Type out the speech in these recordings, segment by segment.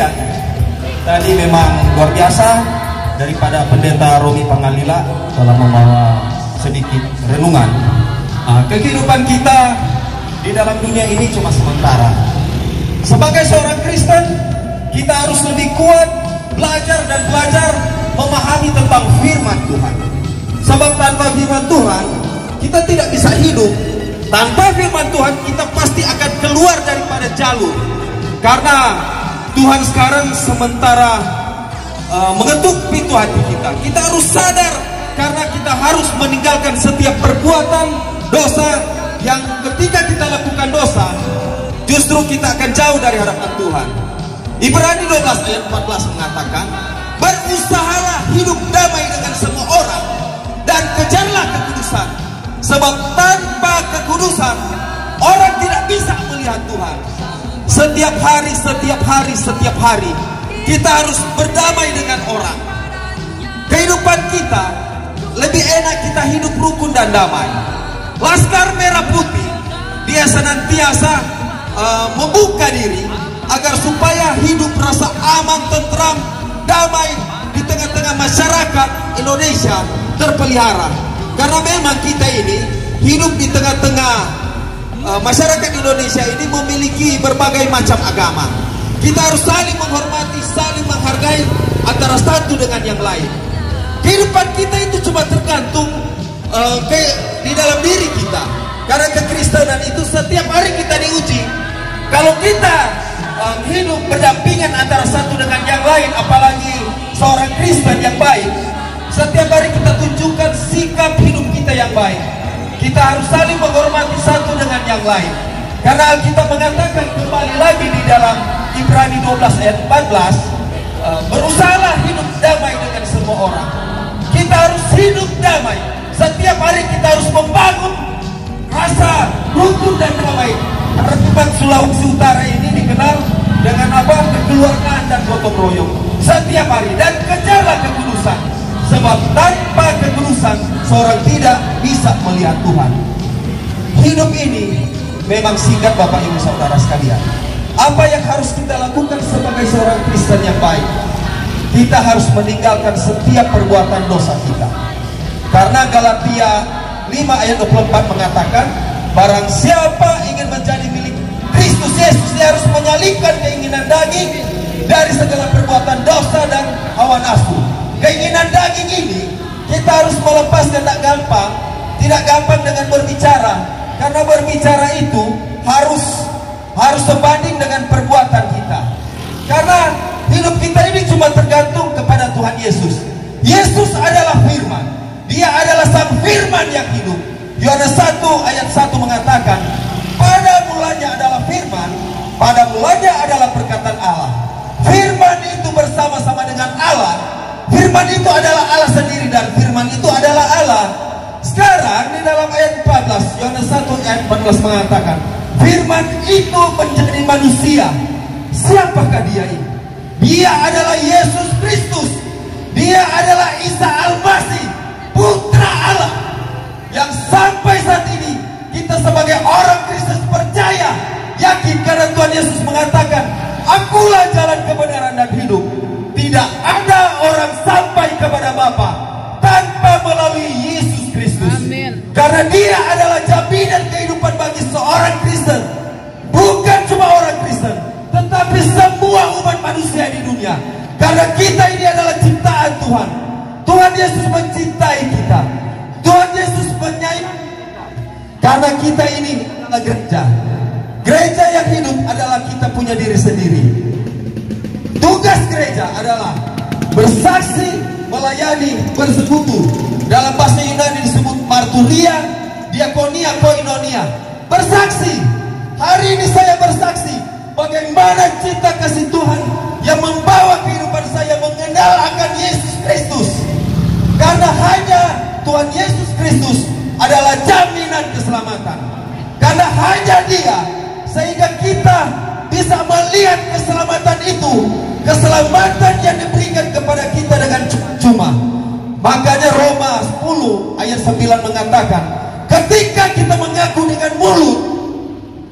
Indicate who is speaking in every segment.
Speaker 1: sekalian, tadi memang luar biasa daripada Pendeta Romi Pangalila telah membawa sedikit renungan. Kehidupan kita di dalam dunia ini cuma sementara. Sebagai seorang Kristen, kita harus lebih kuat belajar memahami tentang firman Tuhan. Sebab tanpa firman Tuhan, kita tidak bisa hidup. Tanpa firman Tuhan, kita pasti akan keluar daripada jalur. Karena Tuhan sekarang sementara mengetuk pintu hati kita. Kita harus sadar, karena kita harus meninggalkan setiap perbuatan dosa yang ketika kita lakukan dosa, justru kita akan jauh dari hadapan Tuhan. Ibrani 12 ayat 14 mengatakan, berusahalah hidup damai dengan semua orang dan kejarlah kekudusan, sebab tanpa kekudusan orang tidak bisa melihat Tuhan. Setiap hari kita harus berdamai dengan orang. Kehidupan kita lebih enak kita hidup rukun dan damai. Laskar Merah Putih, dia senantiasa membuka diri agar supaya hidup rasa aman, tentram, damai di tengah-tengah masyarakat Indonesia terpelihara. Karena memang kita ini hidup di tengah-tengah masyarakat Indonesia ini memiliki berbagai macam agama. Kita harus saling menghormati, saling menghargai antara satu dengan yang lain. Kehidupan kita itu cuma tergantung di dalam diri kita. Karena kekristenan itu setiap hari kita diuji. Kalau kita hidup berdampingan antara satu dengan yang lain, apalagi seorang Kristen yang baik, setiap hari kita tunjukkan sikap hidup kita yang baik. Kita harus saling menghormati satu dengan yang lain. Karena Alkitab mengatakan kembali lagi di dalam Ibrani 12 ayat 14, berusahalah hidup damai dengan semua orang. Kita harus hidup damai. Setiap hari kita harus membangun rasa rukun dan damai. Karena Sulawesi Utara ini dikenal dengan apa? Kekeluargaan dan gotong royong. Setiap hari, dan kejarlah kekudusan, sebab tanpa kekudusan seorang tidak bisa melihat Tuhan. Hidup ini memang singkat, Bapak Ibu Saudara sekalian. Apa yang harus kita lakukan sebagai seorang Kristen yang baik? Kita harus meninggalkan setiap perbuatan dosa kita. Karena Galatia 5 ayat 24 mengatakan, barang siapa ingin menjadi milik Kristus Yesus, dia harus menyalibkan keinginan daging dari segala perbuatan dosa dan hawa nafsu. Keinginan daging ini kita harus melepaskan. Tidak gampang dengan berbicara, karena berbicara itu harus sebanding dengan perbuatan kita. Karena hidup kita ini cuma tergantung kepada Tuhan Yesus. Yesus adalah firman. Dia adalah sang firman yang hidup. Yohanes 1 ayat 1 mengatakan, pada mulanya adalah firman, pada mulanya adalah perkataan Allah. Firman itu bersama-sama dengan Allah. Firman itu adalah Allah sendiri, dan firman itu adalah Allah. Sekarang di dalam ayat 14, Yohanes 1 ayat 14 mengatakan, firman itu menjadi manusia. Siapakah dia ini? Dia adalah Yesus Kristus. Dia adalah Isa Al-Masih, Putra Allah, yang sampai saat ini kita sebagai orang Kristen percaya, yakin, karena Tuhan Yesus mengatakan, akulah jalan, kebenaran dan hidup. Tidak ada orang sampai kepada Bapa tanpa melalui Yesus Kristus. Amin. Karena dia adalah jaminan kehidupan bagi seorang Kristen. Bukan cuma orang Kristen, tetapi semua umat manusia di dunia. Karena kita ini adalah ciptaan Tuhan. Tuhan Yesus mencintai kita. Tuhan Yesus menyayangi kita. Karena kita ini adalah gereja. Gereja yang hidup adalah kita punya diri sendiri. Tugas gereja adalah bersaksi, melayani, bersekutu. Dalam bahasa Yunani disebut marturia, diakonia, koinonia. Bersaksi. Hari ini saya bersaksi bagaimana cinta kasih Tuhan yang membawa kehidupan saya mengenal akan Yesus Kristus. Karena hanya Tuhan Yesus Kristus adalah jaminan keselamatan. Karena hanya Dia, sehingga kita bisa melihat keselamatan itu, keselamatan yang diberikan kepada kita dengan cuma-cuma. Makanya Roma 10 ayat 9 mengatakan, ketika kita mengaku dengan mulut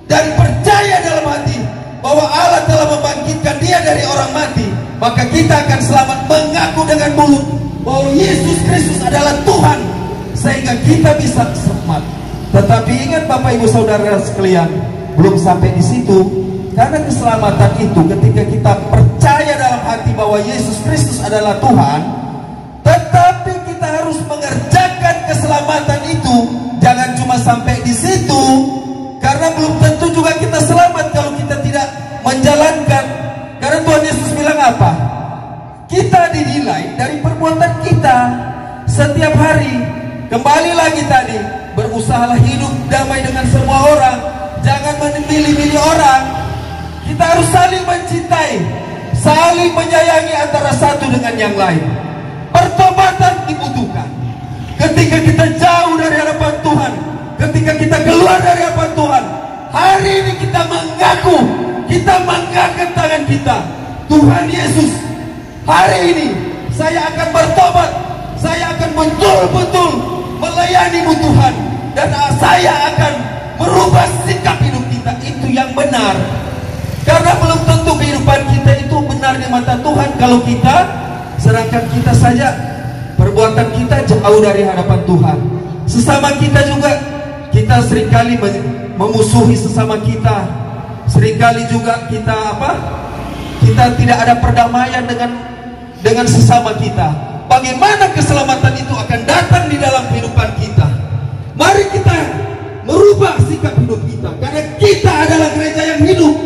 Speaker 1: dan percaya dalam hati bahwa Allah telah membangkitkan Dia dari orang mati, maka kita akan selamat mengaku dengan mulut bahwa Yesus Kristus adalah Tuhan, sehingga kita bisa selamat. Tetapi ingat Bapak Ibu Saudara sekalian, belum sampai di situ. Karena keselamatan itu ketika kita percaya dalam hati bahwa Yesus Kristus adalah Tuhan, tetapi kita harus mengerjakan keselamatan itu. Jangan cuma sampai di situ, karena belum tentu juga kita selamat kalau kita tidak menjalankan. Karena Tuhan Yesus bilang apa? Kita dinilai dari perbuatan kita setiap hari. Kembali lagi tadi, berusahalah hidup damai dengan semua orang, jangan memilih-milih orang. Kita harus saling mencintai, saling menyayangi antara satu dengan yang lain. Pertobatan dibutuhkan. Ketika kita jauh dari hadapan Tuhan, ketika kita keluar dari hadapan Tuhan, hari ini kita mengaku, kita mengangkat tangan kita, Tuhan Yesus, hari ini saya akan bertobat, saya akan betul-betul melayani-Mu Tuhan, dan saya akan merubah sikap hidup kita. Itu yang benar. Karena belum tentu kehidupan kita itu benar di mata Tuhan kalau kita, sedangkan kita saja perbuatan kita jauh dari hadapan Tuhan. Sesama kita juga, kita seringkali memusuhi sesama kita. Seringkali juga kita kita tidak ada perdamaian dengan sesama kita. Bagaimana keselamatan itu akan datang di dalam kehidupan kita? Mari kita merubah sikap hidup kita, karena kita adalah gereja yang hidup.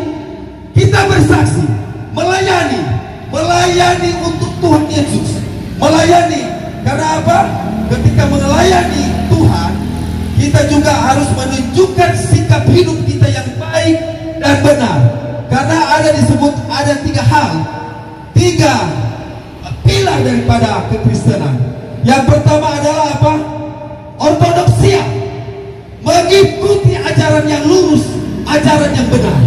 Speaker 1: Kita bersaksi, melayani untuk Tuhan Yesus, melayani. Karena apa? Ketika melayani Tuhan, kita juga harus menunjukkan sikap hidup kita yang baik dan benar. Karena disebut ada 3 hal, 3 pilar daripada kekristenan. Yang pertama adalah apa? Ortodoksia, mengikuti ajaran yang lurus, ajaran yang benar.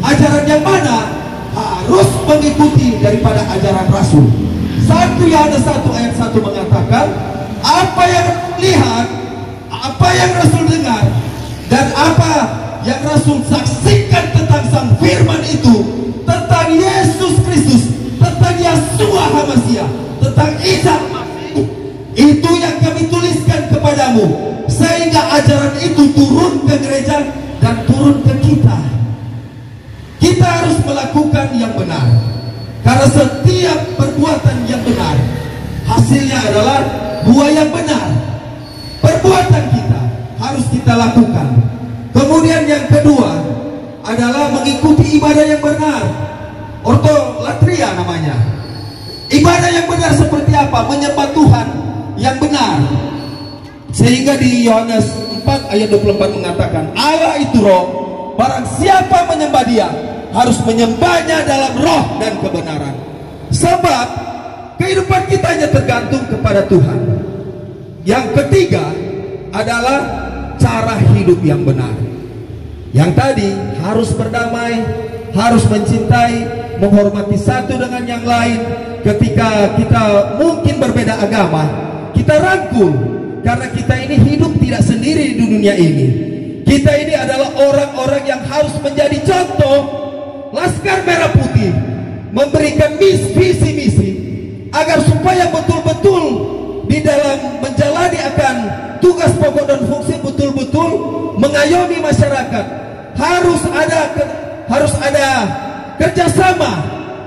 Speaker 1: Ajaran yang mana? Harus mengikuti daripada ajaran Rasul. 1 Yohanes 1 ayat 1 mengatakan, apa yang lihat, apa yang Rasul dengar, dan apa yang Rasul saksikan tentang Sang Firman itu, tentang Yesus Kristus, tentang Yeshua HaMashiach, tentang Isa Al-Masih, itu yang kami tuliskan kepadamu, sehingga ajaran itu turun ke gereja dan turun ke kita. Kita harus melakukan yang benar, karena setiap perbuatan yang benar hasilnya adalah buah yang benar. Perbuatan kita harus kita lakukan. Kemudian yang kedua adalah mengikuti ibadah yang benar, ortolatria namanya. Ibadah yang benar seperti apa? Menyembah Tuhan yang benar. Sehingga di Yohanes 4 ayat 24 mengatakan, Allah itu roh, barang siapa menyembah Dia harus menyembahnya dalam roh dan kebenaran. Sebab kehidupan kita hanya tergantung kepada Tuhan. Yang ketiga adalah cara hidup yang benar. Yang tadi harus berdamai, harus mencintai, menghormati satu dengan yang lain. Ketika kita mungkin berbeda agama, kita rangkul, karena kita ini hidup tidak sendiri di dunia ini. Kita ini adalah orang-orang yang harus menjadi contoh. Laskar Merah Putih memberikan visi-misi agar supaya betul-betul di dalam menjalani akan tugas pokok dan fungsi betul-betul mengayomi masyarakat. Harus ada kerjasama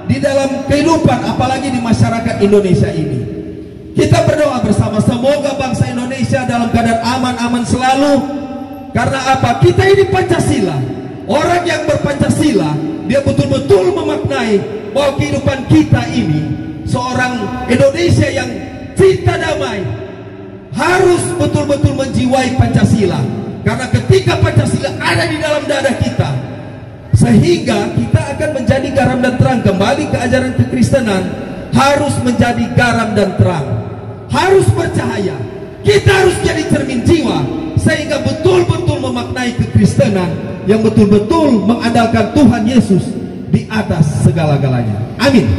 Speaker 1: di dalam kehidupan, apalagi di masyarakat Indonesia ini. Kita berdoa bersama, semoga bangsa Indonesia dalam keadaan aman-aman selalu. Karena apa? Kita ini Pancasila. Orang yang berpancasila, dia betul-betul memaknai bahwa kehidupan kita ini, seorang Indonesia yang cinta damai, harus betul-betul menjiwai Pancasila. Karena ketika Pancasila ada di dalam dada kita, sehingga kita akan menjadi garam dan terang. Kembali ke ajaran kekristenan, harus menjadi garam dan terang, harus bercahaya. Kita harus jadi cermin jiwa, sehingga betul-betul memaknai kekristenan yang betul-betul mengandalkan Tuhan Yesus di atas segala-galanya. Amin.